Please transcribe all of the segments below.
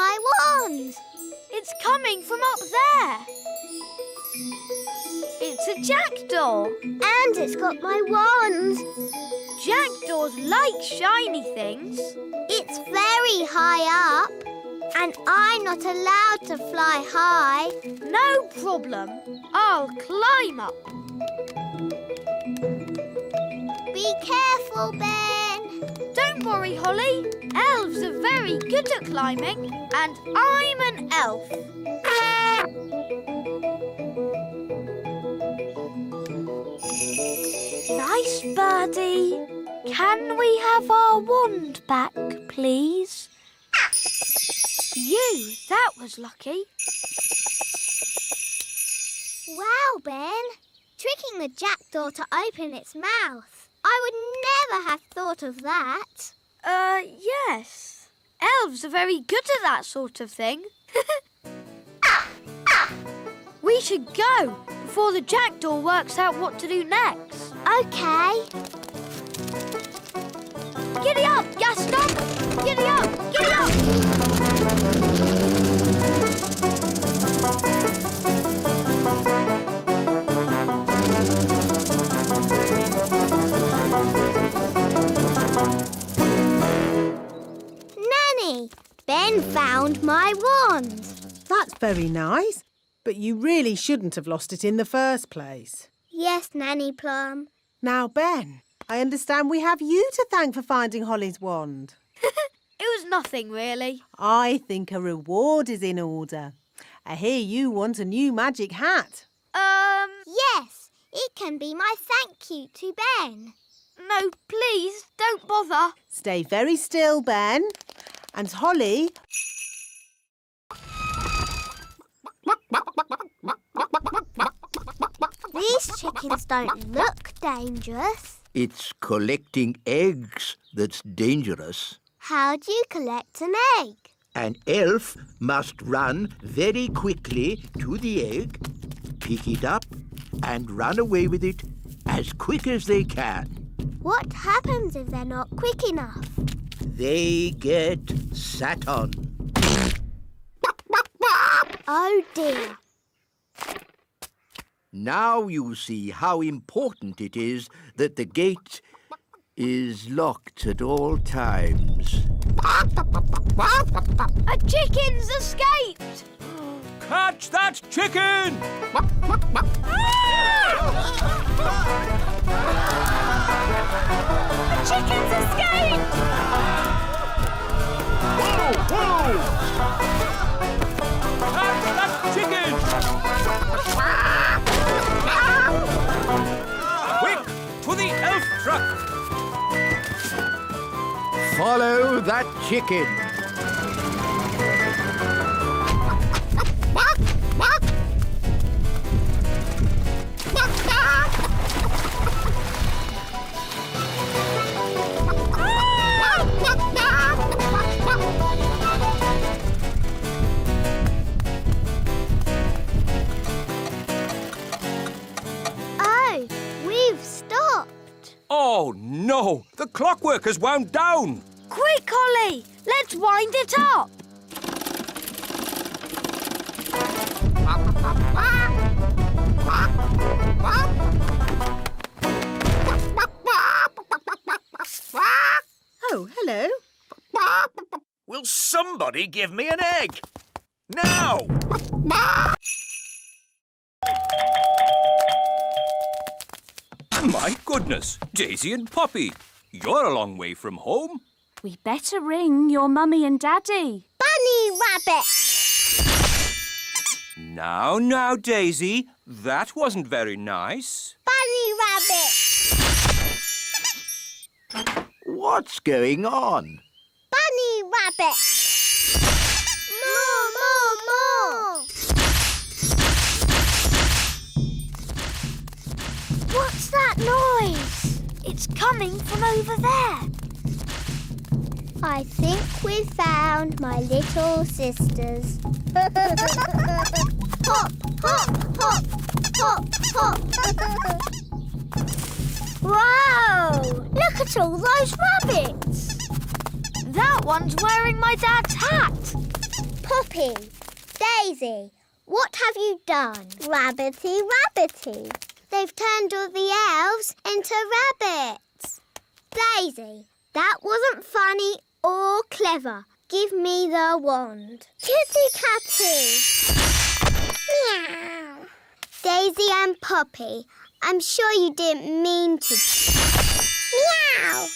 my wand. It's coming from up there. It's a jackdaw. And it's got my wand. Jackdaws like shiny things. It's very high up. And I'm not allowed to fly high. No problem. I'll climb up. Be careful, Ben. Don't worry, Holly. Elves are very good at climbing, and I'm an elf. Nice birdie. Can we have our wand back, please? That was lucky. Wow, Ben. Tricking the jackdaw to open its mouth. I would never have thought of that. Yes. Elves are very good at that sort of thing. We should go before the jackdaw works out what to do next. OK. Giddy up, Gaston! Giddy up! Giddy up! Nanny, Ben found my wand. That's very nice, but you really shouldn't have lost it in the first place. Yes, Nanny Plum. Now, Ben, I understand we have you to thank for finding Holly's wand. It was nothing, really. I think a reward is in order. I hear you want a new magic hat. Yes, it can be my thank you to Ben. No, please, don't bother. Stay very still, Ben. And Holly... These chickens don't look dangerous. It's collecting eggs that's dangerous. How do you collect an egg? An elf must run very quickly to the egg, pick it up and run away with it as quick as they can. What happens if they're not quick enough? They get sat on. Oh dear. Now you see how important it is that the gate is locked at all times. A chicken's escaped! Catch that chicken! The chicken's escaped! Whoa, whoa! Catch that chicken! Quick, to the elf truck! Follow that chicken. Oh, we've stopped. Oh, no! The clockwork has wound down! Quick, Holly! Let's wind it up! Oh, hello. Will somebody give me an egg? Now! My goodness, Daisy and Poppy, you're a long way from home. We better ring your mummy and daddy. Bunny rabbit. Now, Daisy, that wasn't very nice. Bunny rabbit. What's going on? Bunny rabbit. More, more, more. What's that noise? It's coming from over there. I think we've found my little sisters. Hop, hop, hop, hop, hop. Wow! Look at all those rabbits. That one's wearing my dad's hat. Poppy, Daisy, what have you done? Rabbity, rabbity. They've turned all the elves into rabbits. Daisy, that wasn't funny or clever. Give me the wand. Kitty Catty. Meow. Daisy and Poppy, I'm sure you didn't mean to. Meow.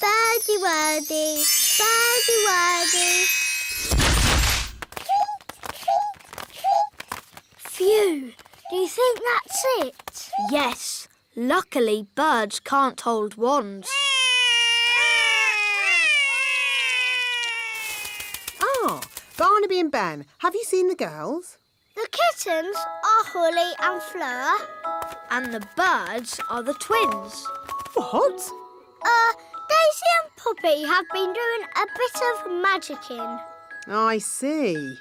Birdie wordy, birdie wordy. Phew! Do you think that's it? Yes. Luckily, birds can't hold wands. Ah, Barnaby and Ben, have you seen the girls? The kittens are Holly and Fleur. And the birds are the twins. What? Daisy and Poppy have been doing a bit of magicking. I see.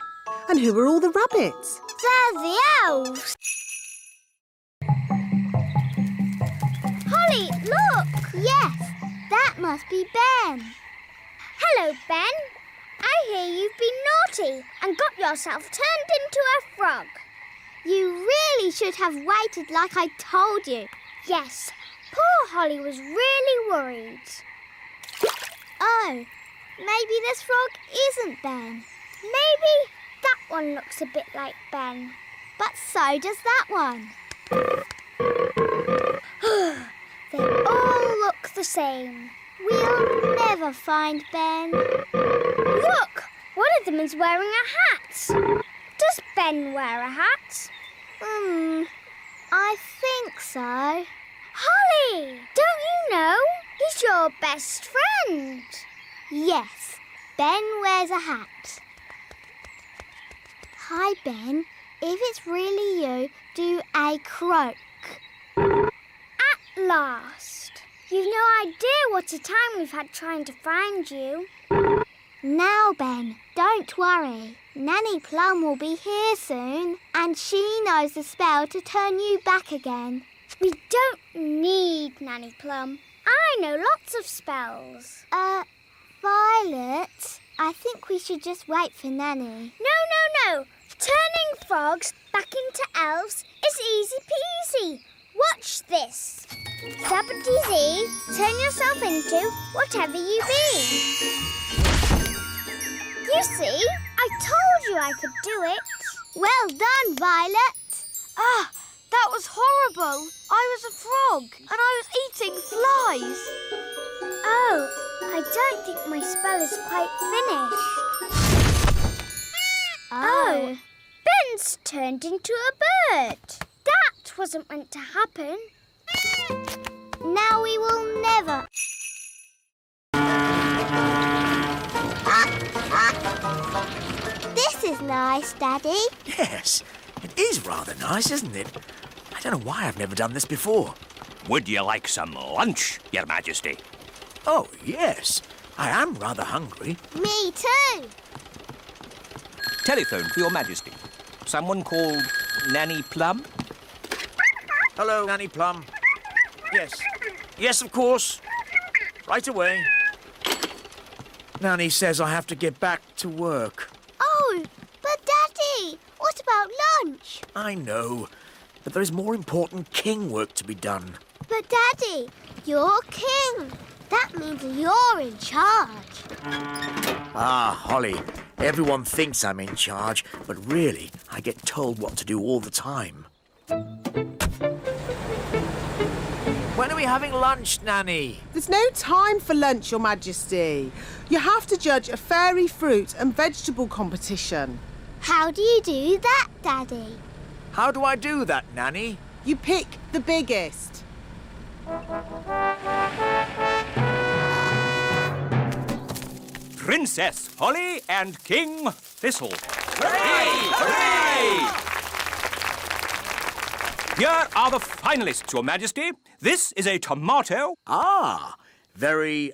And who are all the rabbits? They're the elves. Holly, look! Yes, that must be Ben. Hello, Ben. I hear you've been naughty and got yourself turned into a frog. You really should have waited like I told you. Yes, poor Holly was really worried. Oh, maybe this frog isn't Ben. Maybe that one looks a bit like Ben. But so does that one. They all look the same. We'll never find Ben. Look! One of them is wearing a hat. Does Ben wear a hat? I think so. Holly! Don't you know? He's your best friend. Yes, Ben wears a hat. Hi, Ben. If it's really you, do a croak. At last. You've no idea what a time we've had trying to find you. Now, Ben, don't worry. Nanny Plum will be here soon, and she knows the spell to turn you back again. We don't need Nanny Plum. I know lots of spells. Violet, I think we should just wait for Nanny. No. Turning frogs back into elves is easy peasy. Watch this. Zappity-zee, turn yourself into whatever you be. You see, I told you I could do it. Well done, Violet. Ah, that was horrible. I was a frog and I was eating flies. Oh, I don't think my spell is quite finished. Oh. Ben's turned into a bird. That wasn't meant to happen. Now we will never... This is nice, Daddy. Yes, it is rather nice, isn't it? I don't know why I've never done this before. Would you like some lunch, Your Majesty? Oh, yes. I am rather hungry. Me too. Telephone for Your Majesty. Someone called Nanny Plum? Hello, Nanny Plum. Yes. Yes, of course. Right away. Nanny says I have to get back to work. Oh, but Daddy, what about lunch? I know, but there is more important king work to be done. But Daddy, you're king. That means you're in charge. Ah, Holly, everyone thinks I'm in charge, but really, I get told what to do all the time. When are we having lunch, Nanny? There's no time for lunch, Your Majesty. You have to judge a fairy fruit and vegetable competition. How do you do that, Daddy? How do I do that, Nanny? You pick the biggest. Princess Holly and King Thistle. Hooray! Here are the finalists, Your Majesty. This is a tomato. Ah, very,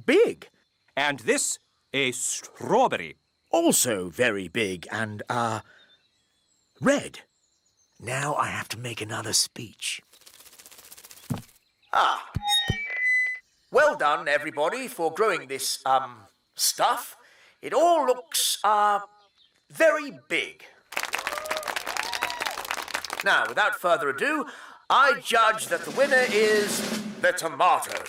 big. And this, a strawberry. Also very big and, red. Now I have to make another speech. Ah. Well done, everybody, for growing this, stuff. It all looks, very big. Now, without further ado, I judge that the winner is the tomato.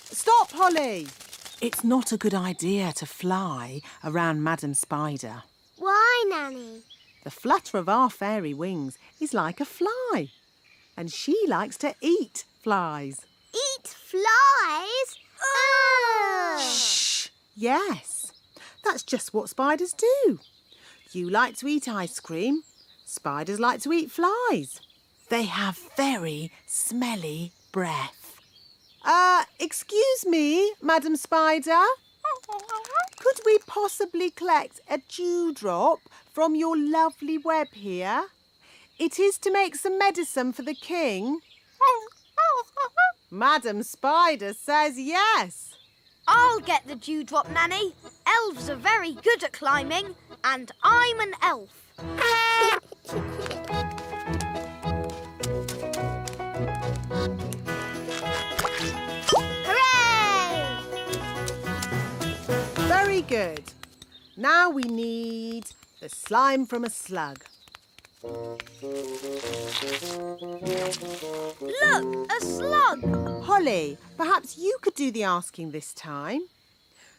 Stop, Holly! It's not a good idea to fly around Madam Spider. Why, Nanny? The flutter of our fairy wings is like a fly. And she likes to eat flies. Eat flies? Ugh! Shh! Yes, that's just what spiders do. You like to eat ice cream. Spiders like to eat flies. They have very smelly breath. Excuse me, Madam Spider. Could we possibly collect a dewdrop from your lovely web here? It is to make some medicine for the king. Madam Spider says yes. I'll get the dewdrop, Nanny. Elves are very good at climbing, and I'm an elf. Hooray! Very good. Now we need the slime from a slug. Look, a slug. Holly, perhaps you could do the asking this time.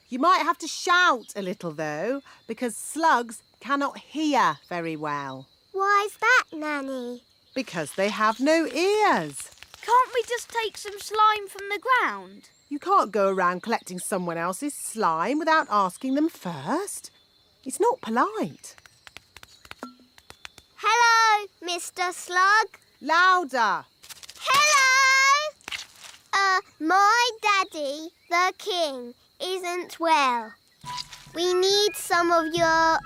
You might have to shout a little, though, because slugs cannot hear very well. Why's that, Nanny? Because they have no ears. Can't we just take some slime from the ground? You can't go around collecting someone else's slime without asking them first. It's not polite. Hello, Mr. Slug. Louder. Hello! My daddy, the king, isn't well. We need some of your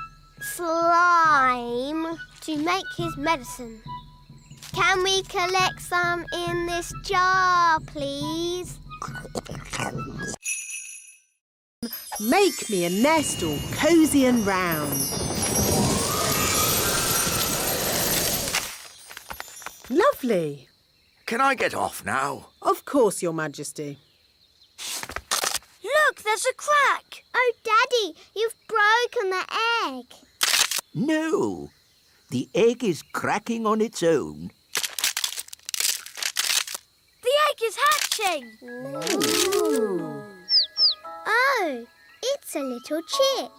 slime to make his medicine. Can we collect some in this jar, please? Make me a nest all cosy and round. Lovely. Can I get off now? Of course, Your Majesty. Look, there's a crack. Oh, Daddy, you've broken the egg. No, the egg is cracking on its own. The egg is hatching. Oh, it's a little chick.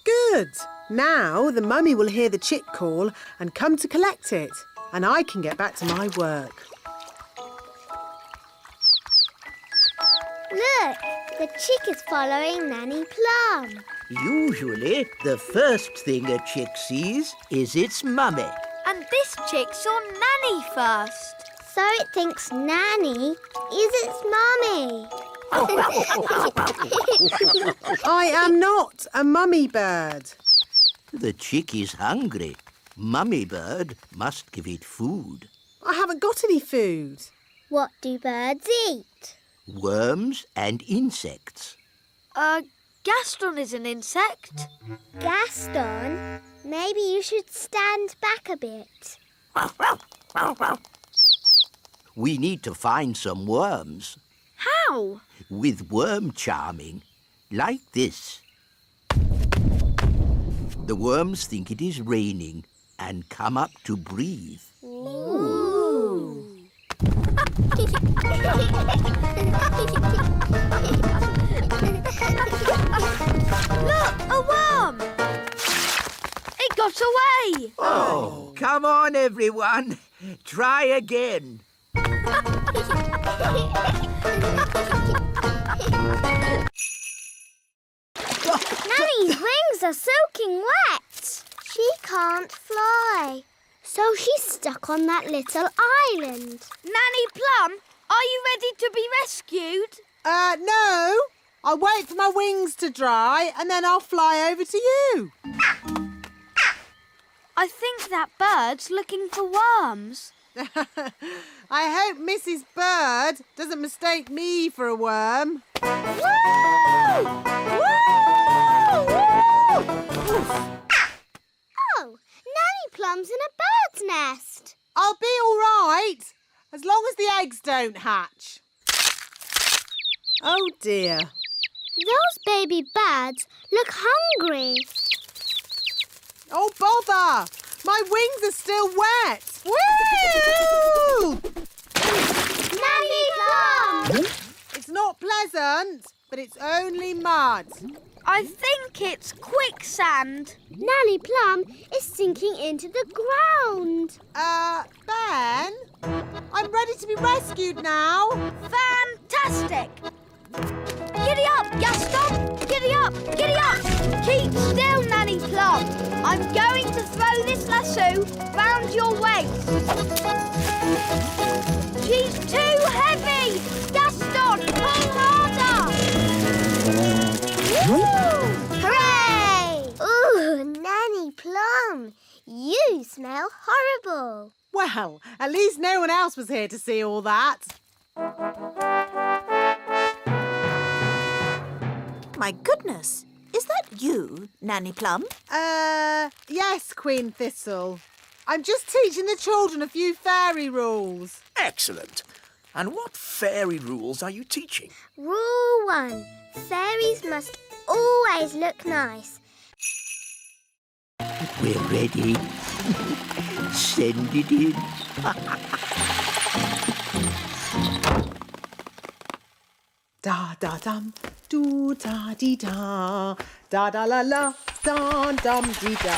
Good. Now the mummy will hear the chick call and come to collect it, and I can get back to my work. Look, the chick is following Nanny Plum. Usually, the first thing a chick sees is its mummy. And this chick saw Nanny first. So it thinks Nanny is its mummy. I am not a mummy bird. The chick is hungry. Mummy bird must give it food. I haven't got any food. What do birds eat? Worms and insects. Gaston is an insect. Gaston, maybe you should stand back a bit. We need to find some worms. How? With worm charming, like this. The worms think it is raining and come up to breathe. Ooh. Look, a worm. It got away. Oh, come on, everyone. Try again. Nanny's wings are soaking wet. She can't fly. So she's stuck on that little island. Nanny Plum, are you ready to be rescued? No. I'll wait for my wings to dry and then I'll fly over to you. I think that bird's looking for worms. I hope Mrs. Bird doesn't mistake me for a worm. Woo! Woo! Woo! Oh, Nanny Plum's in a bird's nest. I'll be all right, as long as the eggs don't hatch. Oh, dear. Those baby birds look hungry. Oh, bother! My wings are still wet. Woo! Nanny Plum! It's not pleasant, but it's only mud. I think it's quicksand. Nanny Plum is sinking into the ground. Ben? I'm ready to be rescued now. Fantastic! Giddy up, Gaston! Giddy up! Giddy up! Keep still, Nanny Plum. I'm going to throw this lasso round your waist. She's too heavy! Gaston, pull harder! Hooray! Ooh, Nanny Plum, you smell horrible. Well, at least no one else was here to see all that. My goodness, is that you, Nanny Plum? Yes, Queen Thistle. I'm just teaching the children a few fairy rules. Excellent. And what fairy rules are you teaching? Rule 1. Fairies must always look nice. We're ready. Send it in. Da da dum, do da dee da, da da la la, da dum dee da.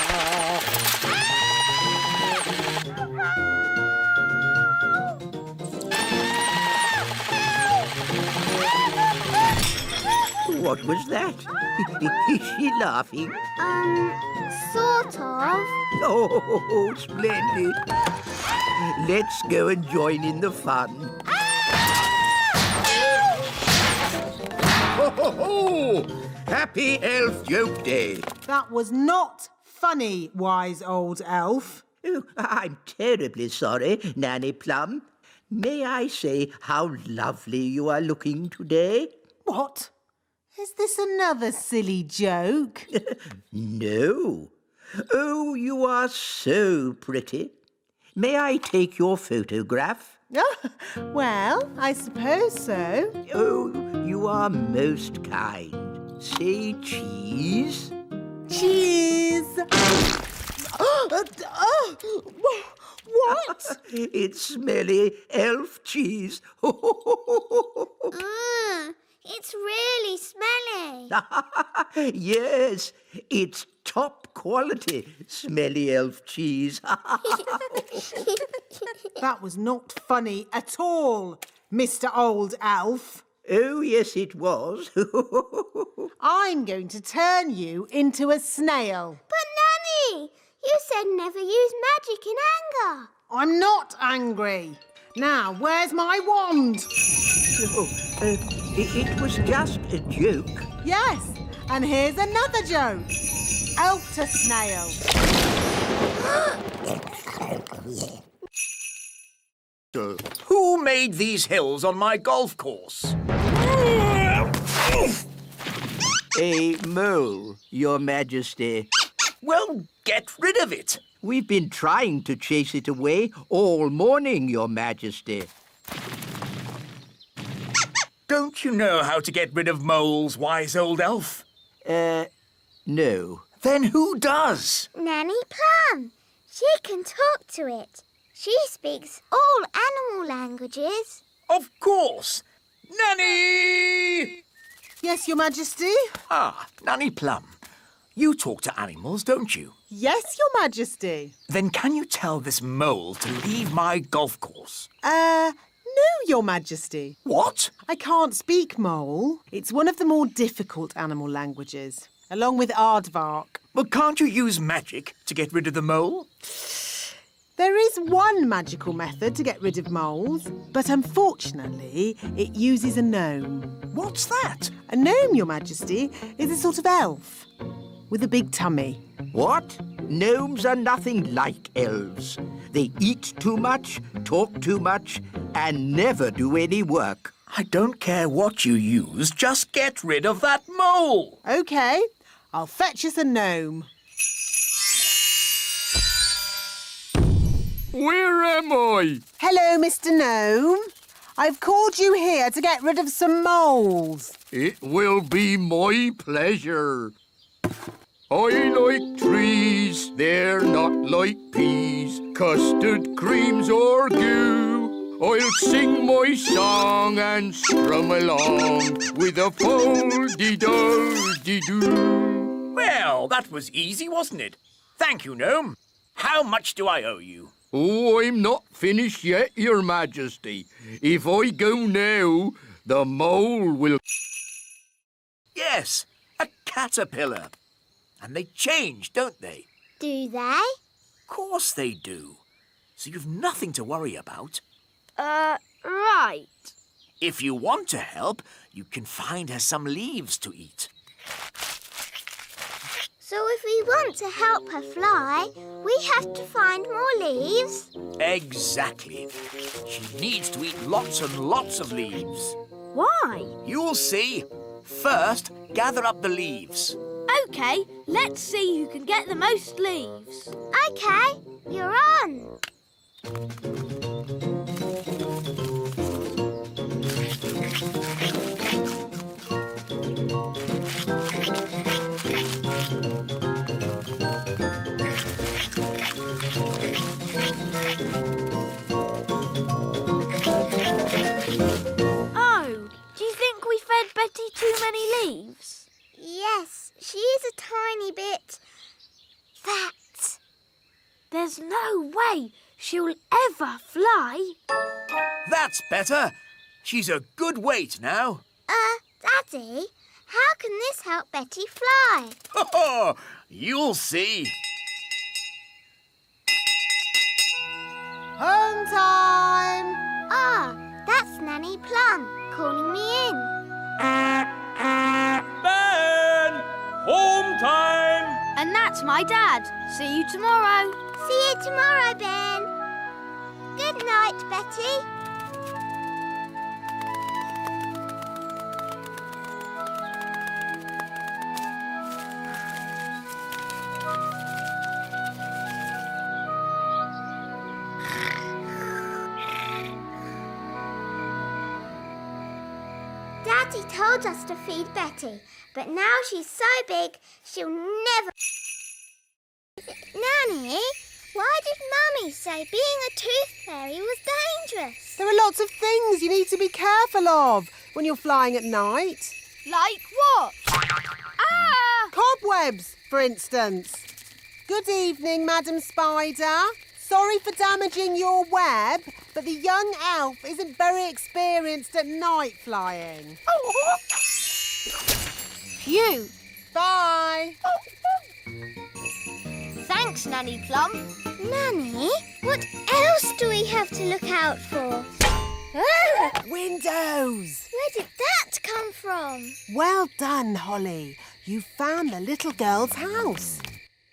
What was that? Is she laughing? Sort of. Oh, splendid. Let's go and join in the fun. Ho, ho, ho! Happy Elf Joke Day. That was not funny, wise old elf. Oh, I'm terribly sorry, Nanny Plum. May I say how lovely you are looking today? What? Is this another silly joke? No. Oh, you are so pretty. May I take your photograph? Well, I suppose so. Oh, you are most kind. Say cheese. Cheese! What? It's smelly elf cheese. It's really smelly. Yes, it's top quality smelly elf cheese. That was not funny at all, Mr. Old Elf. Oh, yes, it was. I'm going to turn you into a snail. But Nanny, you said never use magic in anger. I'm not angry. Now, where's my wand? Oh, it was just a joke. Yes, and here's another joke. Elf to snail. Who made these hills on my golf course? A mole, Your Majesty. Well, get rid of it. We've been trying to chase it away all morning, Your Majesty. Don't you know how to get rid of moles, wise old elf? No. Then who does? Nanny Plum. She can talk to it. She speaks all animal languages. Of course. Nanny! Yes, Your Majesty? Ah, Nanny Plum. You talk to animals, don't you? Yes, Your Majesty. Then can you tell this mole to leave my golf course? No, Your Majesty. What? I can't speak mole. It's one of the more difficult animal languages, along with aardvark. Well, can't you use magic to get rid of the mole? There is one magical method to get rid of moles, but unfortunately, it uses a gnome. What's that? A gnome, Your Majesty, is a sort of elf with a big tummy. What? Gnomes are nothing like elves. They eat too much, talk too much, and never do any work. I don't care what you use, just get rid of that mole. OK, I'll fetch us a gnome. Where am I? Hello, Mr. Gnome. I've called you here to get rid of some moles. It will be my pleasure. I like trees, they're not like peas, custard creams or goo. I'll sing my song and strum along with a fol-de-dol-de-doo. Well, that was easy, wasn't it? Thank you, Gnome. How much do I owe you? Oh, I'm not finished yet, Your Majesty. If I go now, the mole will... Yes, a caterpillar. And they change, don't they? Do they? Of course they do. So you've nothing to worry about. Right. If you want to help, you can find her some leaves to eat. So if we want to help her fly, we have to find more leaves? Exactly. She needs to eat lots and lots of leaves. Why? You'll see. First, gather up the leaves. OK, let's see who can get the most leaves. OK, you're on. Oh, do you think we fed Betty too many leaves? Yes, she is a tiny bit fat. There's no way she'll ever fly. That's better. She's a good weight now. Daddy, how can this help Betty fly? Oh, you'll see. Home time! Ah, that's Nanny Plum calling me in. Ben! Home time! And that's my dad. See you tomorrow. See you tomorrow, Ben. Good night, Betty. Daddy told us to feed Betty, but now she's so big, she'll never... Nanny, why did Mummy say being a tooth fairy was dangerous? There are lots of things you need to be careful of when you're flying at night. Like what? Ah! Cobwebs, for instance. Good evening, Madam Spider. Sorry for damaging your web, but the young elf isn't very experienced at night flying. Phew. Bye. Thanks, Nanny Plum. Nanny, what else do we have to look out for? Oh, Windows. where did that come from? Well done, Holly. You found the little girl's house.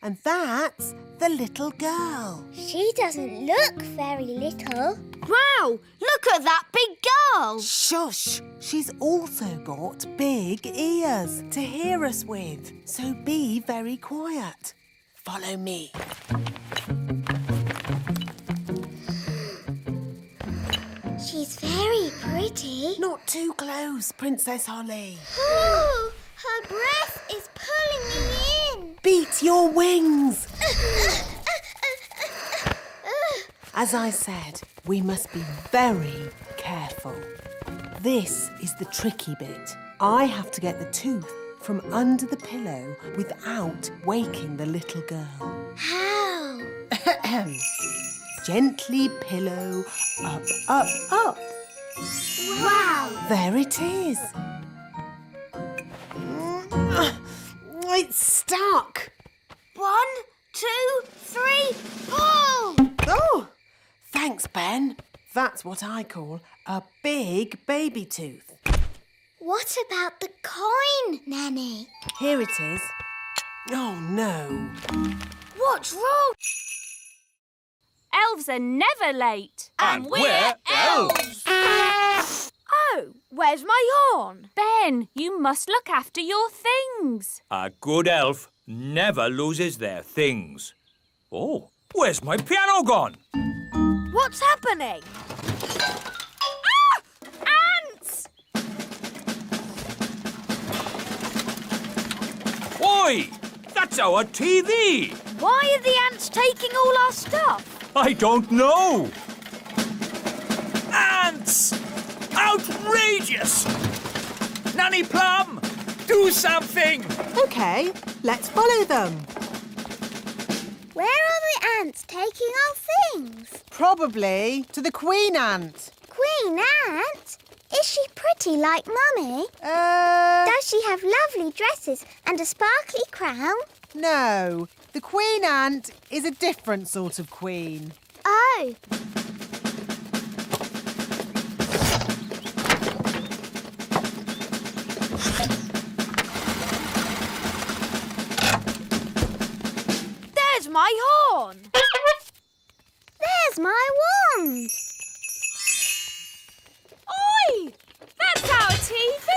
And that's the little girl. She doesn't look very little. Wow, look at that big girl. Shush! She's also got big ears to hear us with. So be very quiet. Follow me. She's very pretty. Not too close, Princess Holly. Oh, her breath is pulling me in. Beat your wings. As I said, we must be very careful. This is the tricky bit. I have to get the tooth from under the pillow without waking the little girl. How? Gently pillow up, up, up. Wow. There it is. It's stuck. 1, 2, 3, pull! Oh, thanks, Ben. That's what I call a big baby tooth. What about the coin, Nanny? Here it is. Oh, no. What's wrong? Elves are never late. And we're elves! Oh, where's my horn? Ben, you must look after your things. A good elf never loses their things. Oh, where's my piano gone? What's happening? Ants! Oi! That's our TV! Why are the ants taking all our stuff? I don't know! Ants! Outrageous! Nanny Plum, do something! OK, let's follow them. Where are the ants taking our things? Probably to the queen ant. Queen Ant? Is she pretty like Mummy? Uh, Does she have lovely dresses and a sparkly crown? no. The queen ant is a different sort of queen. Oh, There's my horn. there's my wand. Oi! That's our TV!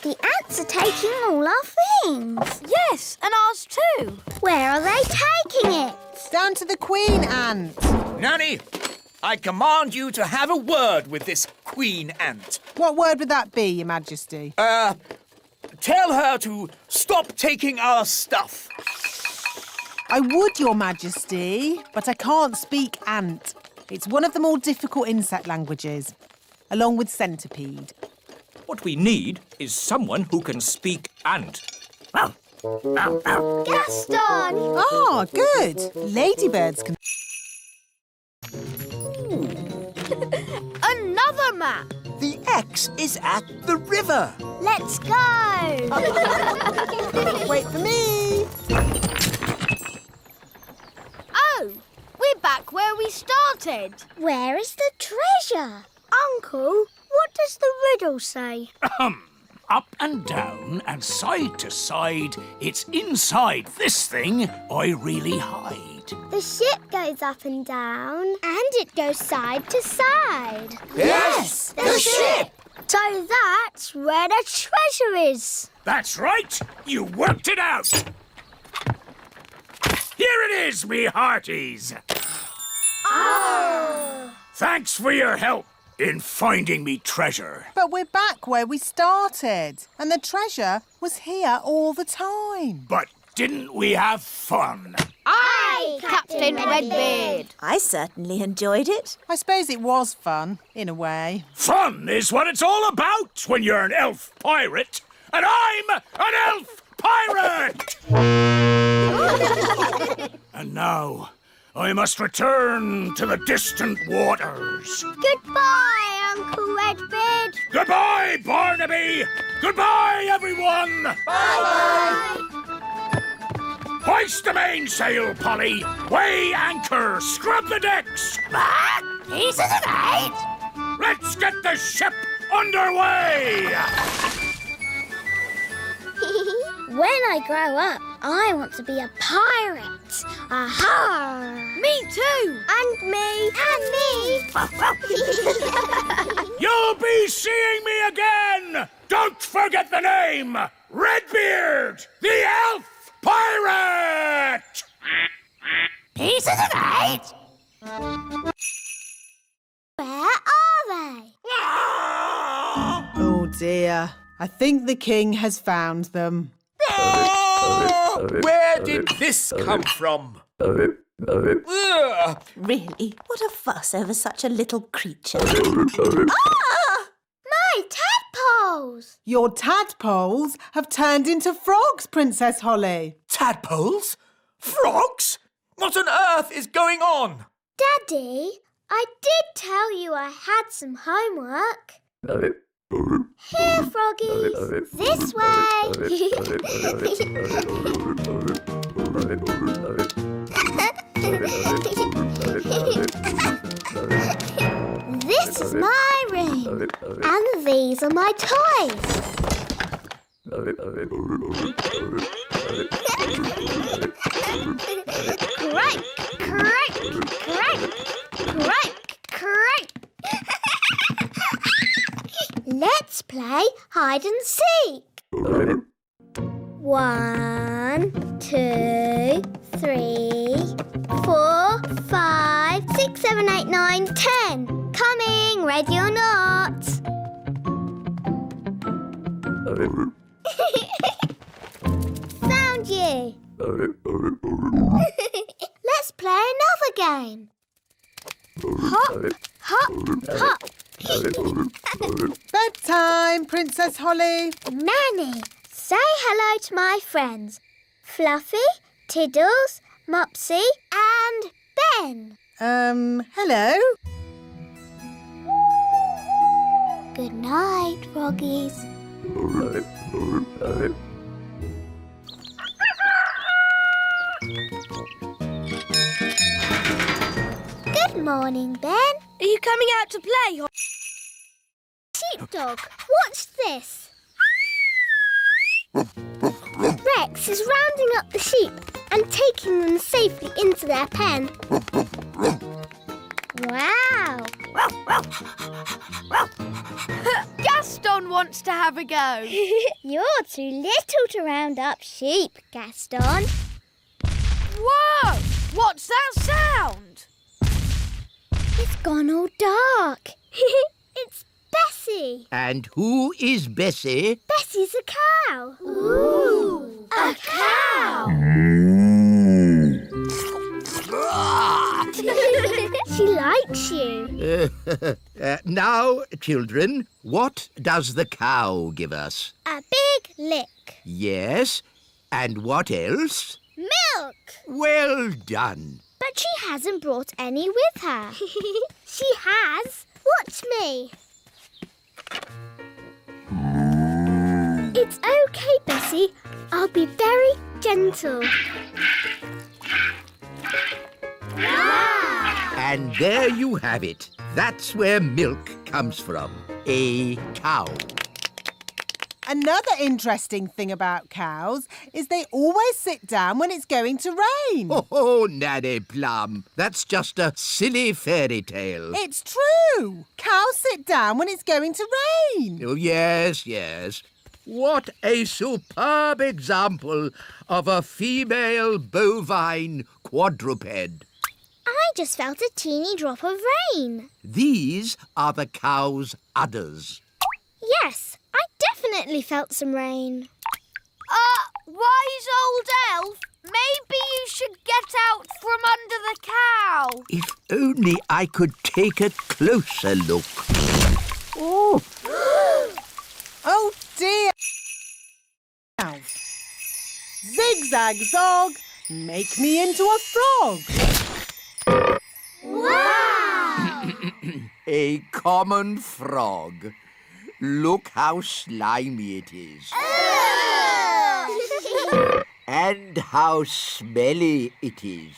The ants are taking all our things. Yes, and ours too. Where are they taking it? Down to the queen ant. Nanny, I command you to have a word with this queen ant. What word would that be, Your Majesty? Tell her to stop taking our stuff. I would, Your Majesty, but I can't speak ant. It's one of the more difficult insect languages, along with centipede. What we need is someone who can speak ant. Gaston! Ah, good. Ladybirds can... Another map. The X is at the river. Let's go! Wait for me. Oh, we're back where we started. Where is the treasure? Uncle, what does the riddle say? Up and down and side to side, it's inside this thing I really hide. The ship goes up and down. And it goes side to side. Yes, the ship. So that's where the treasure is. That's right, you worked it out. Here it is, me hearties. Thanks for your help in finding me treasure. But we're back where we started, and the treasure was here all the time. But didn't we have fun? Aye, Captain Redbeard. I certainly enjoyed it. I suppose it was fun, in a way. Fun is what it's all about when you're an elf pirate. And I'm an elf pirate! And now, I must return to the distant waters. Goodbye, Uncle Redbeard. Goodbye, Barnaby! Goodbye, everyone! Bye-bye. Hoist the mainsail, Polly! Weigh anchor! Scrub the decks! Pieces of 8. Let's get the ship underway! When I grow up, I want to be a pirate. Aha! Me too. And me. And me. You'll be seeing me again! Don't forget the name! Redbeard, the elf pirate! Pieces of 8. Where are they? Oh, dear. I think the king has found them. Oh, where did this come from? Ugh. Really? What a fuss over such a little creature. My tadpoles. Your tadpoles have turned into frogs, Princess Holly. Tadpoles? Frogs? What on earth is going on? Daddy, I did tell you I had some homework. Here, Froggies. This way. This is my room. And these are my toys. Crank, crank, crank, crank, crank. Let's play hide and seek. 1, 2, 3, 4, 5, 6, 7, 8, 9, 10. Coming, ready or not. Found you. Let's play another game. Hop, hop, hop. Bedtime, Princess Holly. Nanny, say hello to my friends. Fluffy, Tiddles, Mopsy and Ben. Hello. Good night, Froggies. Good morning, Ben. Are you coming out to play? Sheepdog, what's this? Rex is rounding up the sheep and taking them safely into their pen. Wow! Gaston wants to have a go. You're too little to round up sheep, Gaston. Whoa! What's that sound? It's gone all dark. It's Bessie. And who is Bessie? Bessie's a cow. Ooh, a cow. She likes you. Now, children, what does the cow give us? A big lick. Yes, and what else? Milk. Well done. But she hasn't brought any with her. She has. Watch me. It's okay, Bessie. I'll be very gentle. Wow! And there you have it. That's where milk comes from. A cow. Another interesting thing about cows is they always sit down when it's going to rain. Oh, Nanny Plum, that's just a silly fairy tale. It's true. Cows sit down when it's going to rain. Oh, yes, yes. What a superb example of a female bovine quadruped. I just felt a teeny drop of rain. These are the cow's udders. Yes, I definitely felt some rain. Wise old elf, maybe you should get out from under the cow. If only I could take a closer look. Oh, Oh, dear. Zigzag zog, make me into a frog. Wow! a common frog. Look how slimy it is. And how smelly it is.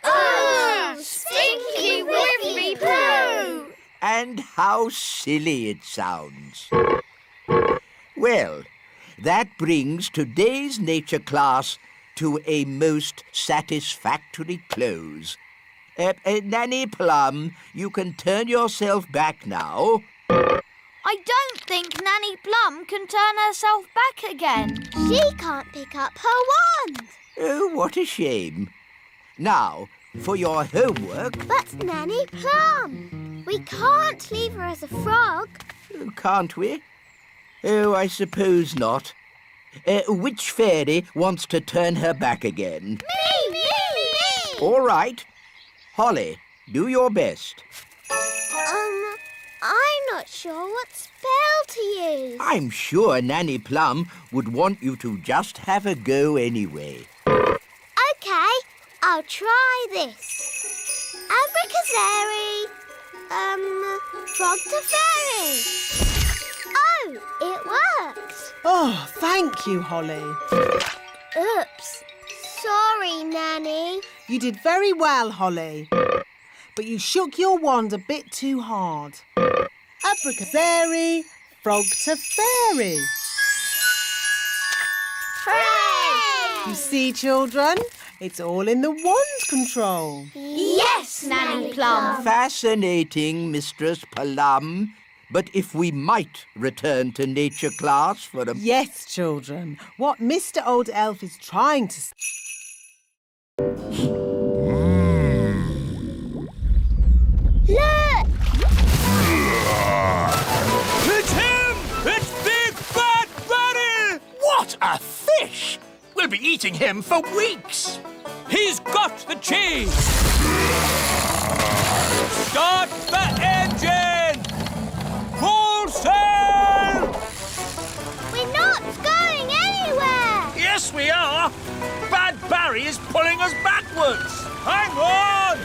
Oh, stinky whiffy poo! And how silly it sounds. Well, that brings today's nature class to a most satisfactory close. Nanny Plum, you can turn yourself back now. I don't think Nanny Plum can turn herself back again. She can't pick up her wand. Oh, what a shame. Now, for your homework... But Nanny Plum, we can't leave her as a frog. Oh, can't we? Oh, I suppose not. Which fairy wants to turn her back again? Me! All right. Holly, do your best. I'm not sure what spell to use. I'm sure Nanny Plum would want you to just have a go anyway. OK, I'll try this. Abracadabra, frog to fairy. Oh, it works. Oh, thank you, Holly. Oops. Sorry, Nanny. You did very well, Holly. But you shook your wand a bit too hard. Abracadabra, frog to fairy. Hooray! You see, children, it's all in the wand control. Yes, Nanny Plum. Fascinating, Mistress Plum. But if we might return to nature class for a... Yes, children, what Mr. Old Elf is trying to say... eating him for weeks. He's got the cheese! Start the engine! Full sail! We're not going anywhere! Yes, we are. Bad Barry is pulling us backwards. Hang on!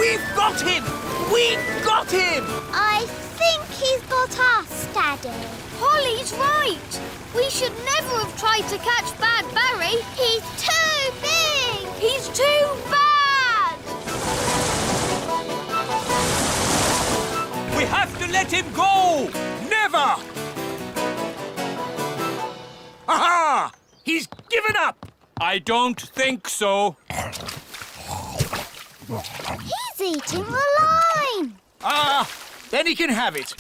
We've got him! We've got him! I think he's got us, Daddy. Holly's right. We should never have tried to catch Bad Barry. He's too big! He's too bad. We have to let him go! Never! Aha! He's given up! I don't think so. He's eating the line! Ah, then he can have it.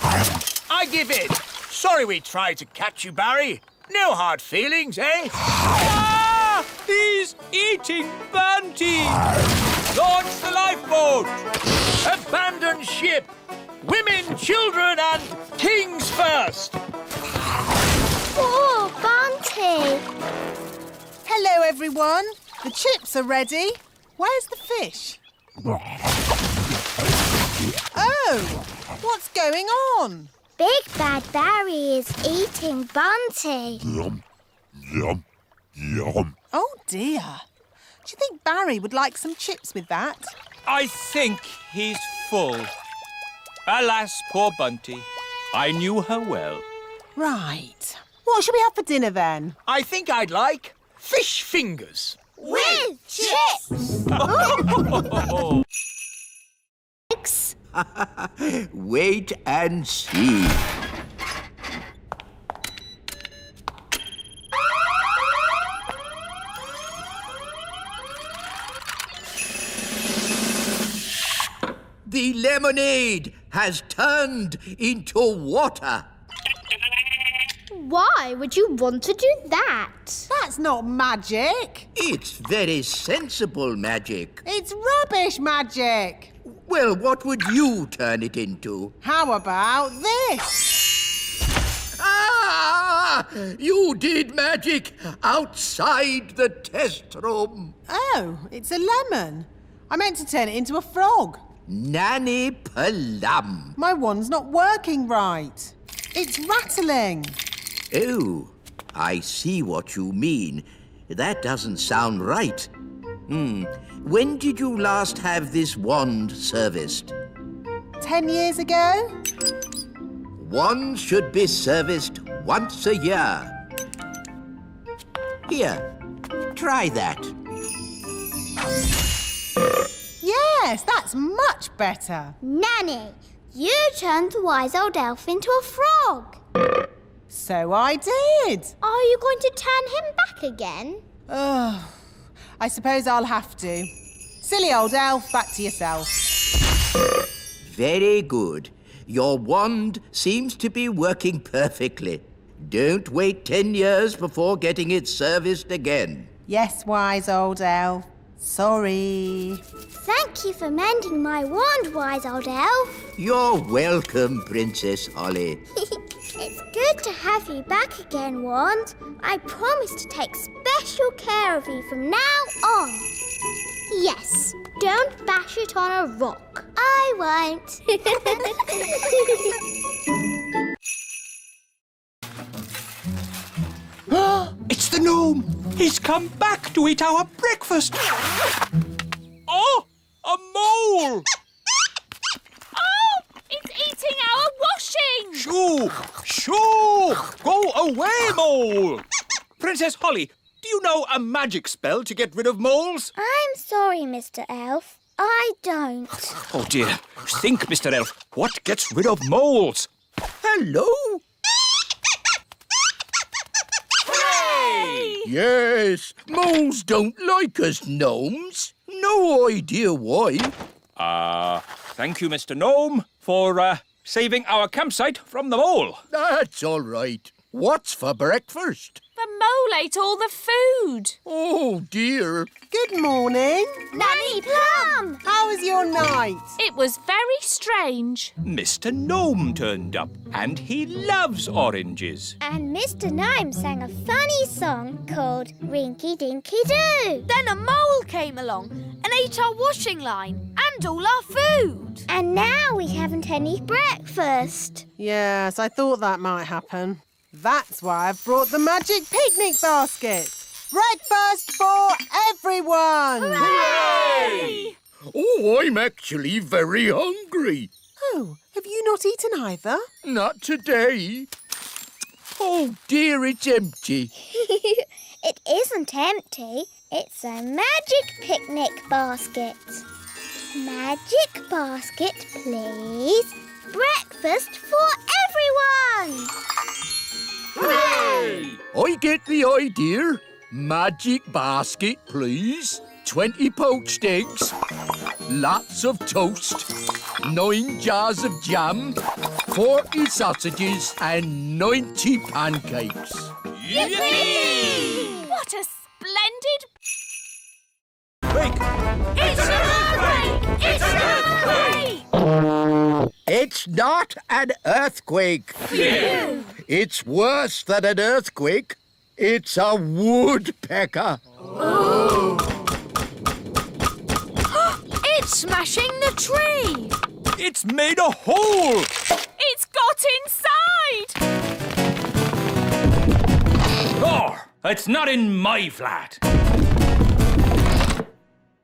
I give in. Sorry we tried to catch you, Barry. No hard feelings, eh? Ah! He's eating Bunty! Launch the lifeboat! Abandon ship! Women, children and kings first! Poor Bunty! Hello, everyone. The chips are ready. Where's the fish? Oh, what's going on? Big Bad Barry is eating Bunty. Yum, yum, yum. Oh, dear. Do you think Barry would like some chips with that? I think he's full. Alas, poor Bunty. I knew her well. Right. What should we have for dinner, then? I think I'd like fish fingers. With chips! Wait and see. The lemonade has turned into water. Why would you want to do that? That's not magic. It's very sensible magic. It's rubbish magic. Well, what would you turn it into? How about this? Ah! You did magic outside the test room. Oh, it's a lemon. I meant to turn it into a frog. Nanny Plum. My wand's not working right. It's rattling. Oh, I see what you mean. That doesn't sound right. When did you last have this wand serviced? 10 years ago? Wands should be serviced once a year. Here, try that. Yes, that's much better. Nanny, you turned the wise old elf into a frog. So I did. Are you going to turn him back again? Oh, I suppose I'll have to. Silly old elf, back to yourself. Very good. Your wand seems to be working perfectly. Don't wait 10 years before getting it serviced again. Yes, wise old elf. Sorry. Thank you for mending my wand, wise old elf. You're welcome, Princess Holly. It's good to have you back again, Wand. I promise to take special care of you from now on. Yes, don't bash it on a rock. I won't. It's the gnome! He's come back to eat our breakfast! Oh! A mole! Oh, it's eating our washing! Shoo! Shoo! Go away, mole! Princess Holly, do you know a magic spell to get rid of moles? I'm sorry, Mr. Elf. I don't. Oh, dear. Think, Mr. Elf. What gets rid of moles? Hello? Hooray! Yes, moles don't like us gnomes. No idea why. Thank you, Mr. Gnome, for saving our campsite from the mole. That's all right. What's for breakfast? For mole ate all the food. Oh, dear. Good morning. Nanny Plum! How was your night? It was very strange. Mr. Gnome turned up, and he loves oranges. And Mr. Gnome sang a funny song called Rinky Dinky Doo. Then a mole came along and ate our washing line and all our food. And now we haven't any breakfast. Yes, I thought that might happen. That's why I've brought the magic picnic basket. Breakfast for everyone! Hooray! Oh, I'm actually very hungry. Oh, have you not eaten either? Not today. Oh, dear, it's empty. It isn't empty. It's a magic picnic basket. Magic basket, please. Breakfast for everyone! Hooray! I get the idea. Magic basket, please. 20 poached eggs, lots of toast, 9 jars of jam, 40 sausages and 90 pancakes. Yippee! What a splendid... Wake! It's an earthquake! It's an earthquake! It's not an earthquake. Phew! It's worse than an earthquake. It's a woodpecker. Oh. It's smashing the tree. It's made a hole! It's got inside! Oh, it's not in my flat.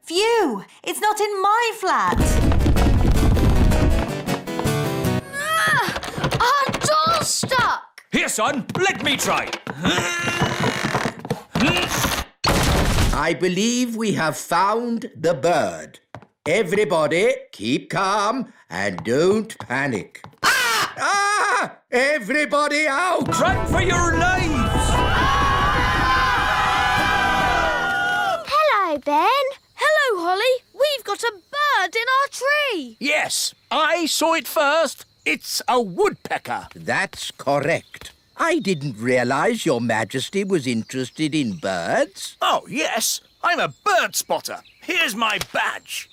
Phew! It's not in my flat. Our door's stuck. Here, son, let me try. I believe we have found the bird. Everybody, keep calm and don't panic. Ah! Everybody out! Run for your lives! Hello, Ben. Hello, Holly. We've got a bird in our tree. Yes, I saw it first. It's a woodpecker. That's correct. I didn't realise Your Majesty was interested in birds. Oh, yes, I'm a bird spotter. Here's my badge.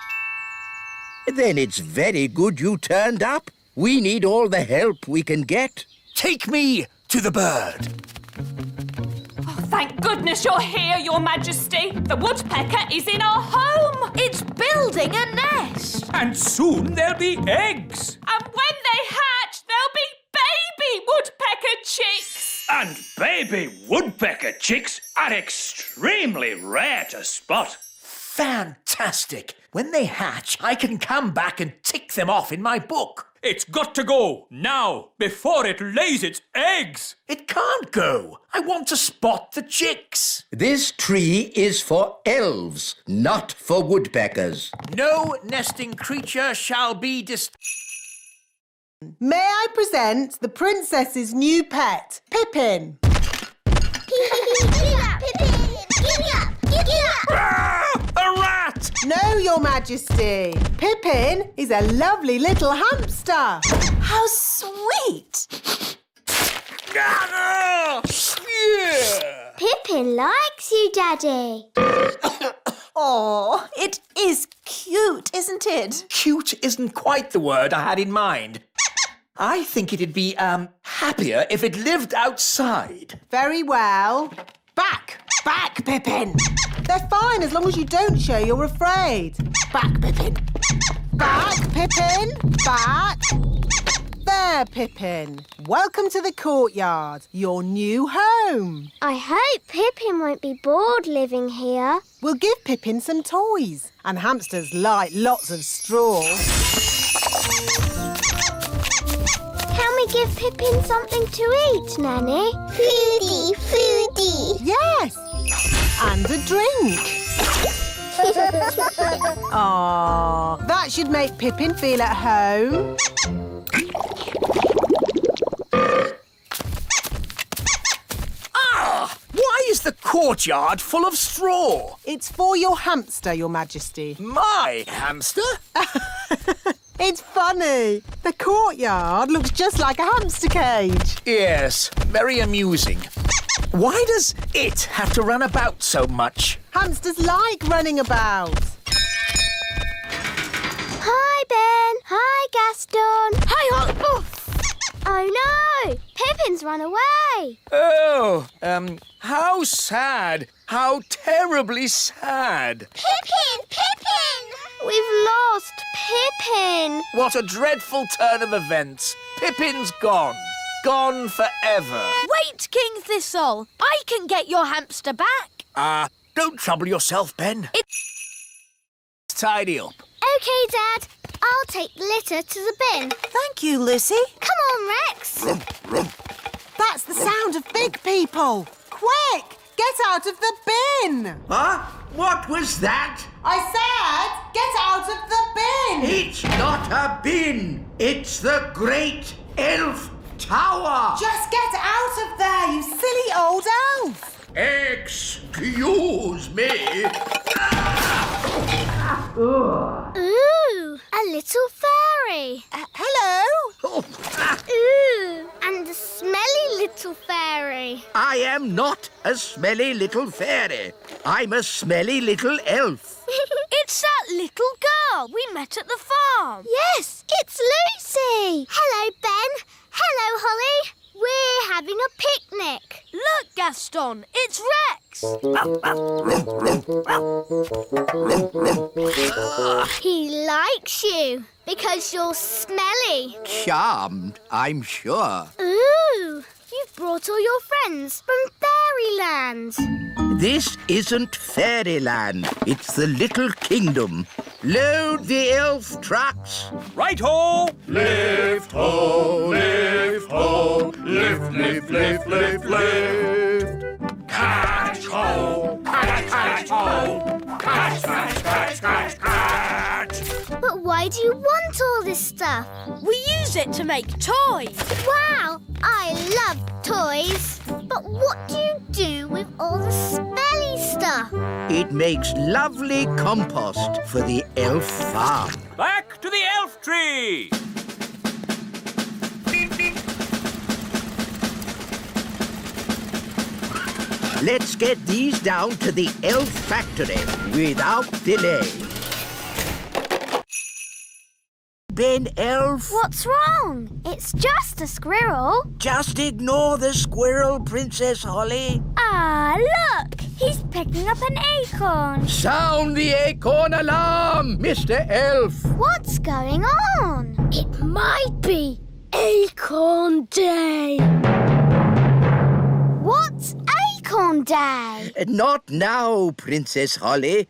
Then it's very good you turned up. We need all the help we can get. Take me to the bird. Oh, thank goodness you're here, Your Majesty. The woodpecker is in our home. It's building a nest. And soon there'll be eggs. And when they hatch, there'll be baby woodpecker chicks. And baby woodpecker chicks are extremely rare to spot. Fantastic. When they hatch, I can come back and tick them off in my book. It's got to go now, before it lays its eggs. It can't go. I want to spot the chicks. This tree is for elves, not for woodpeckers. No nesting creature shall be May I present the princess's new pet, Pippin? Giddy up, Pippin! Giddy up! Giddy up! Ah, a rat! No, Your Majesty. Pippin is a lovely little hamster. How sweet! Ah, yeah. Pippin likes you, Daddy. Oh, it is cute, isn't it? Cute isn't quite the word I had in mind. I think it'd be, happier if it lived outside. Very well. Back, Pippin. They're fine as long as you don't show you're afraid. Back, Pippin. Back, Pippin. Back. There, Pippin. Welcome to the courtyard, your new home. I hope Pippin won't be bored living here. We'll give Pippin some toys. And hamsters like lots of straw. Can we give Pippin something to eat, Nanny? Foodie, foodie. Yes. And a drink. Aww, that should make Pippin feel at home. Ah! Why is the courtyard full of straw? It's for your hamster, Your Majesty. My hamster? It's funny. The courtyard looks just like a hamster cage. Yes, very amusing. Why does it have to run about so much? Hamsters like running about. Hi, Ben. Hi, Gaston. Hi, Holly. Oh, Oh, no. Pippin's run away. Oh, how sad. How terribly sad. Pippin! Pippin! We've lost Pippin. What a dreadful turn of events. Pippin's gone. Gone forever. wait, King Thistle. I can get your hamster back. Don't trouble yourself, Ben. It's tidy up. OK, Dad. I'll take the litter to the bin. Thank you, Lucy. Come on, Rex. That's the sound of big people. Quick, get out of the bin. Huh? What was that? I said, get out of the bin. It's not a bin. It's the Great Elf Tower. Just get out of there, you silly old elf. Excuse me. Ooh, a little fairy. Hello. Ooh, and a smelly little fairy. I am not a smelly little fairy. I'm a smelly little elf. It's that little girl we met at the farm. Yes, it's Lucy. Hello, Ben. Hello, Holly. We're having a picnic. Look, Gaston, it's Rex. He likes you because you're smelly. Charmed, I'm sure. Ooh, you've brought all your friends from fairyland. This isn't fairyland. It's the Little Kingdom. Load the elf trucks. Right-ho! Lift ho, lift ho, lift, lift, lift, lift, lift. Catch ho, catch ho, catch. But why do you want all this stuff? We use it to make toys. Wow, I love toys. But what do you do with all the smelly stuff? It makes lovely compost for the elf farm. Back to the elf tree! Let's get these down to the elf factory without delay. Ben Elf? What's wrong? It's just a squirrel. Just ignore the squirrel, Princess Holly. Ah, look! He's picking up an acorn. Sound the acorn alarm, Mr. Elf. What's going on? It might be Acorn Day. What's Acorn Day? Not now, Princess Holly.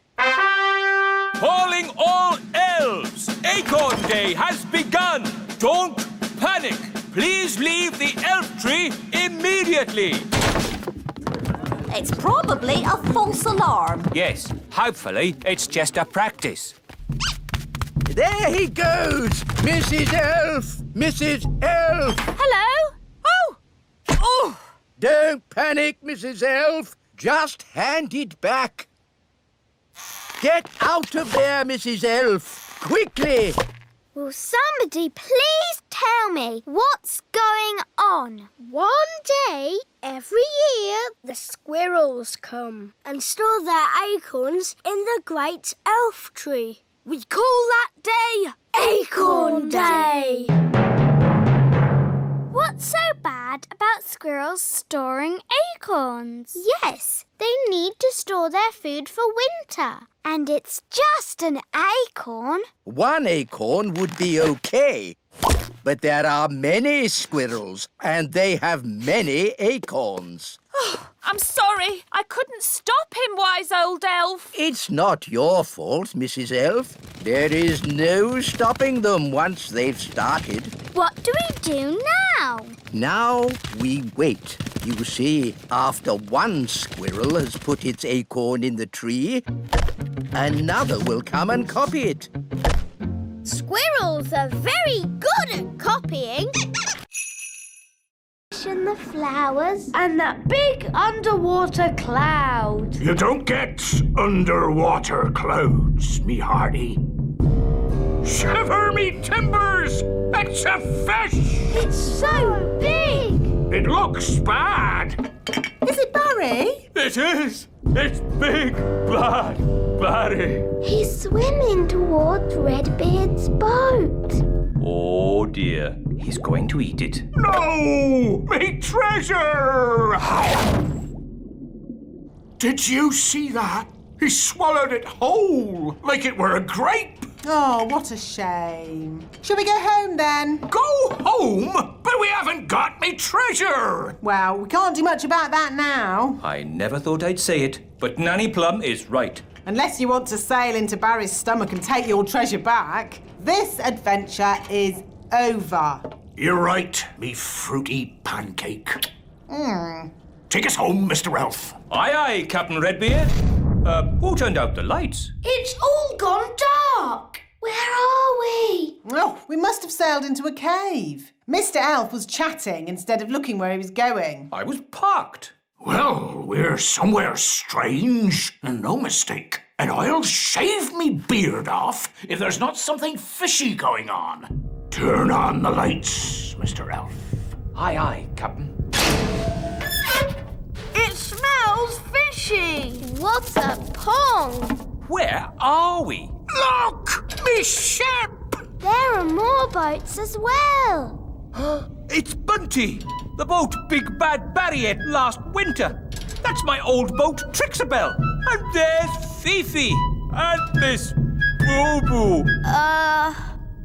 Calling all elves! Acorn Day has begun! Don't panic! Please leave the elf tree immediately! It's probably a false alarm. Yes, hopefully it's just a practice. There he goes! Mrs. Elf! Mrs. Elf! Hello? Oh! Don't panic, Mrs. Elf. Just hand it back. Get out of there, Mrs. Elf. Quickly! Will somebody please tell me what's going on? One day, every year, the squirrels come and store their acorns in the great elf tree. We call that day Acorn Day. What's so bad about squirrels storing acorns? Yes, they need to store their food for winter. And it's just an acorn. One acorn would be okay. But there are many squirrels, and they have many acorns. I'm sorry. I couldn't stop him, wise old elf. It's not your fault, Mrs. Elf. There is no stopping them once they've started. What do we do now? Now we wait. You see, after one squirrel has put its acorn in the tree, another will come and copy it. Squirrels are very good at copying. And the flowers. And that big underwater cloud. You don't get underwater clouds, me hearty. Shiver me timbers! It's a fish! It's so big. It looks bad. Is it bad? Barry? It is! It's Big Bad Barry! He's swimming towards Redbeard's boat. Oh dear, he's going to eat it. No! Me treasure! Did you see that? He swallowed it whole, like it were a grape. Oh, what a shame. Shall we go home then? Go home? But we haven't got me treasure! Well, we can't do much about that now. I never thought I'd say it, but Nanny Plum is right. Unless you want to sail into Barry's stomach and take your treasure back, this adventure is over. You're right, me fruity pancake. Take us home, Mr. Elf. Aye, aye, Captain Redbeard. Who turned out the lights? It's all gone dark. Where are we? Oh, we must have sailed into a cave. Mr. Elf was chatting instead of looking where he was going. I was parked. Well, we're somewhere strange, and no mistake. And I'll shave me beard off if there's not something fishy going on. Turn on the lights, Mr. Elf. Aye, aye, Captain. It smells fishy. What a pong! Where are we? Look! Me ship! There are more boats as well. It's Bunty, the boat Big Bad Barry ate last winter. That's my old boat, Trixabel. And there's Fifi. And Miss Boo-Boo.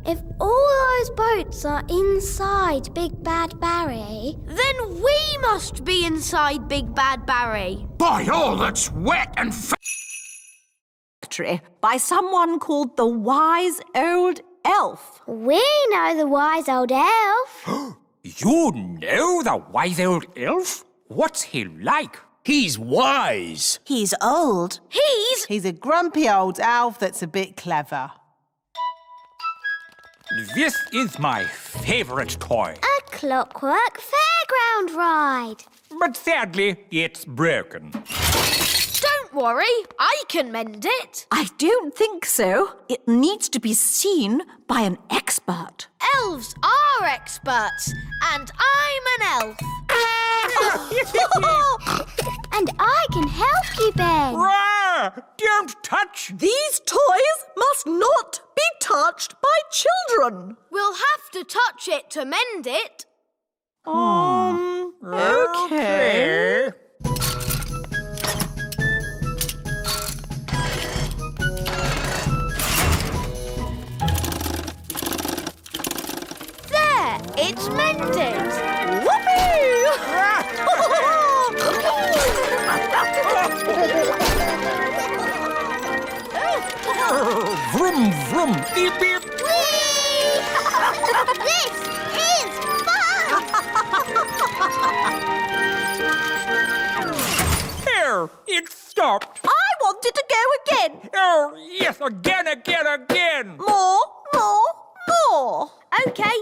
If all those boats are inside Big Bad Barry, Then we must be inside Big Bad Barry. By all that's wet and By someone called the Wise Old Elf. we know the wise old elf. You know the wise old elf? What's he like? He's wise. He's old. He's a grumpy old elf that's a bit clever. This is my favorite toy. A clockwork fairground ride. But sadly, it's broken. Don't worry, I can mend it. I don't think so. It needs to be seen by an expert. Elves are experts, and I'm an elf. And I can help you, Ben. Rah! Don't touch! These toys must not be touched by children. We'll have to touch it to mend it. Okay. There, it's mended. Vroom, vroom, beep, beep. This is fun! There, it stopped. I wanted to go again. Oh, yes, again. More. Okay,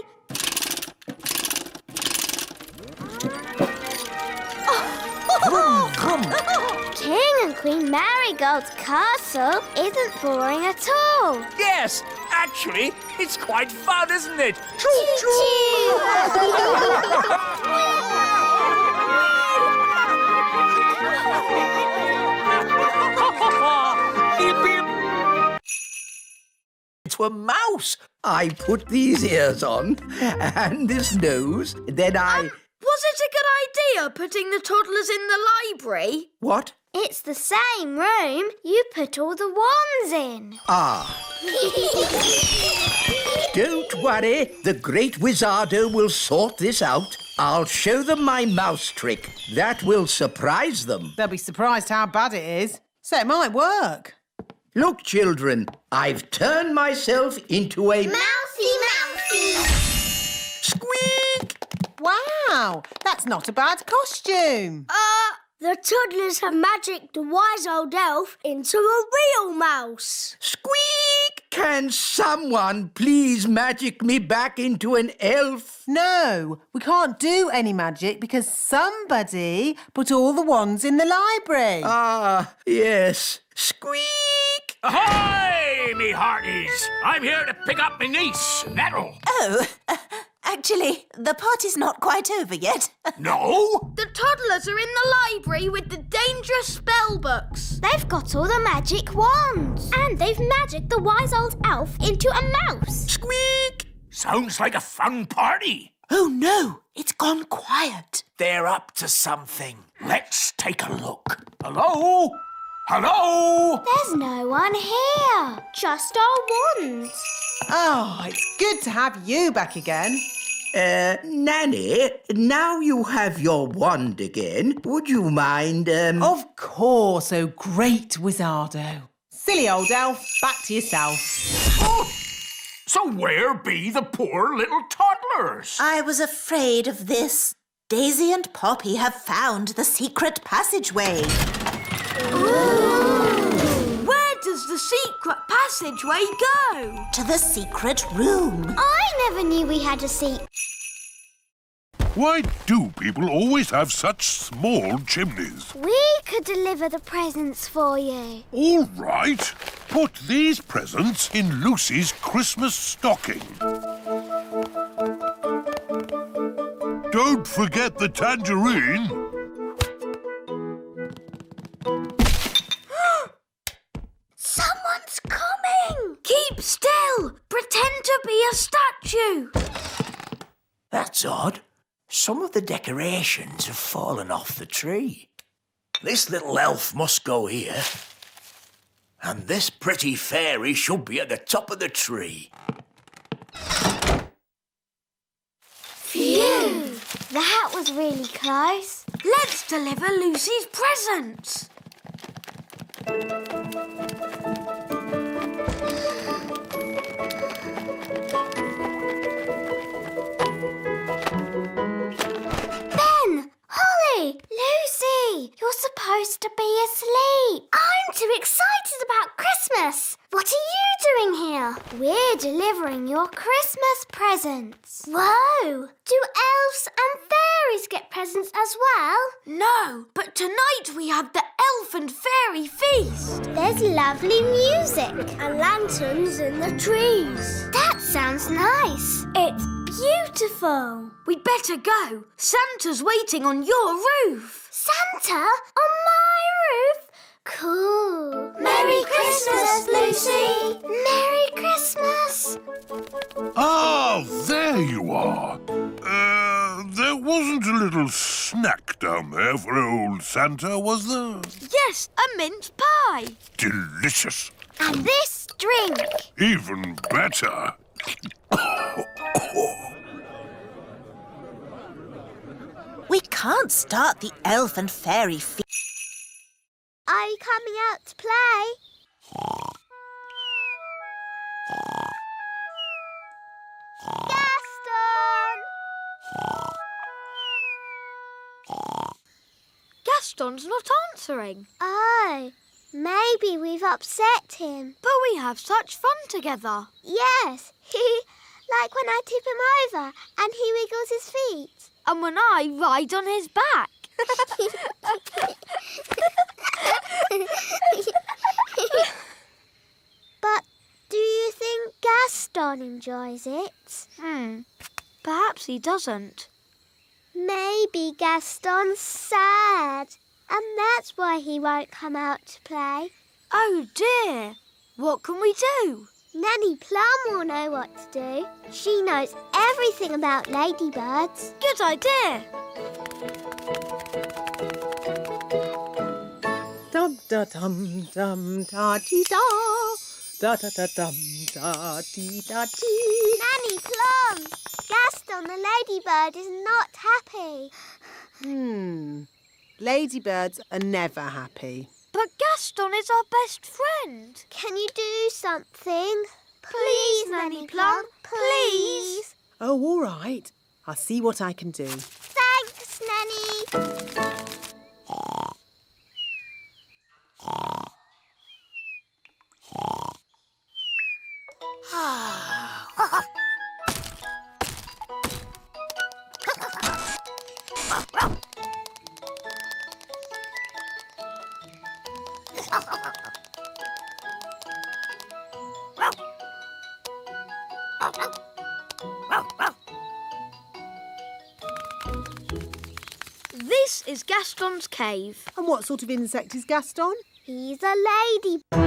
Vroom, vroom. King and Queen Marigold's castle isn't boring at all. Yes, actually, it's quite fun, isn't it? Beep, beep. To a mouse. I put these ears on and this nose, then I... was it a good idea putting the toddlers in the library? What? It's the same room you put all the wands in. Ah. Don't worry, the great Wizardo will sort this out. I'll show them my mouse trick. That will surprise them. They'll be surprised how bad it is. So it might work. Look, children, I've turned myself into a... Mousy! Squeak! Wow, that's not a bad costume. The toddlers have magicked the wise old elf into a real mouse. Squeak! Can someone please magic me back into an elf? No, we can't do any magic because somebody put all the wands in the library. Ah, yes. Squeak! Ahoy, me hearties! I'm here to pick up me niece, Nettle. Oh, Actually, the party's not quite over yet. No? The toddlers are in the library with the dangerous spell books. They've got all the magic wands. And they've magicked the wise old elf into a mouse. Squeak! Sounds like a fun party. Oh no, it's gone quiet. They're up to something. Let's take a look. Hello? Hello? There's no one here. Just our wands. Oh, it's good to have you back again. Nanny, now you have your wand again. Would you mind, Of course, oh great Wizardo. Silly old elf, back to yourself. Oh, so where be the poor little toddlers? I was afraid of this. Daisy and Poppy have found the secret passageway. Where does the secret passageway go? To the secret room. I never knew we had a seat. Why do people always have such small chimneys? We could deliver the presents for you. All right. Put these presents in Lucy's Christmas stocking. Don't forget the tangerine. Someone's coming. Keep still. Pretend to be a statue. That's odd. Some of the decorations have fallen off the tree. This little elf must go here. And this pretty fairy should be at the top of the tree. Phew! That was really close. Let's deliver Lucy's presents. Ben! Holly! Lucy! You're supposed to be asleep. I'm too excited about Christmas. What are you doing here? We're delivering your Christmas presents. Whoa! Do elves and fairies get presents as well? No, but tonight we have the elf and fairy feast. There's lovely music and lanterns in the trees. That sounds nice. It's beautiful. We'd better go. Santa's waiting on your roof. Santa on my roof? Cool. Merry Christmas, Lucy. Merry Christmas. Ah, there you are. There wasn't a little snack down there for old Santa, was there? Yes, a mince pie. Delicious. And this drink. Even better. We can't start the elf and fairy feast. Are you coming out to play? Gaston! Gaston's not answering. Oh, maybe we've upset him. But we have such fun together. Yes, like when I tip him over and he wiggles his feet. And when I ride on his back. But do you think Gaston enjoys it? Perhaps he doesn't. Maybe Gaston's sad, and that's why he won't come out to play. Oh dear. What can we do? Nanny Plum will know what to do. She knows everything about ladybirds. Good idea. Dum da dum dum da dee da. Da da da dum da dee da dee. Nanny Plum! Gaston the ladybird is not happy. Ladybirds are never happy. But Gaston is our best friend. Can you do something? Please, Nanny Plum, please. Oh, all right. I'll see what I can do. Thanks, Nanny. This is Gaston's cave. And what sort of insect is Gaston? He's a ladybug.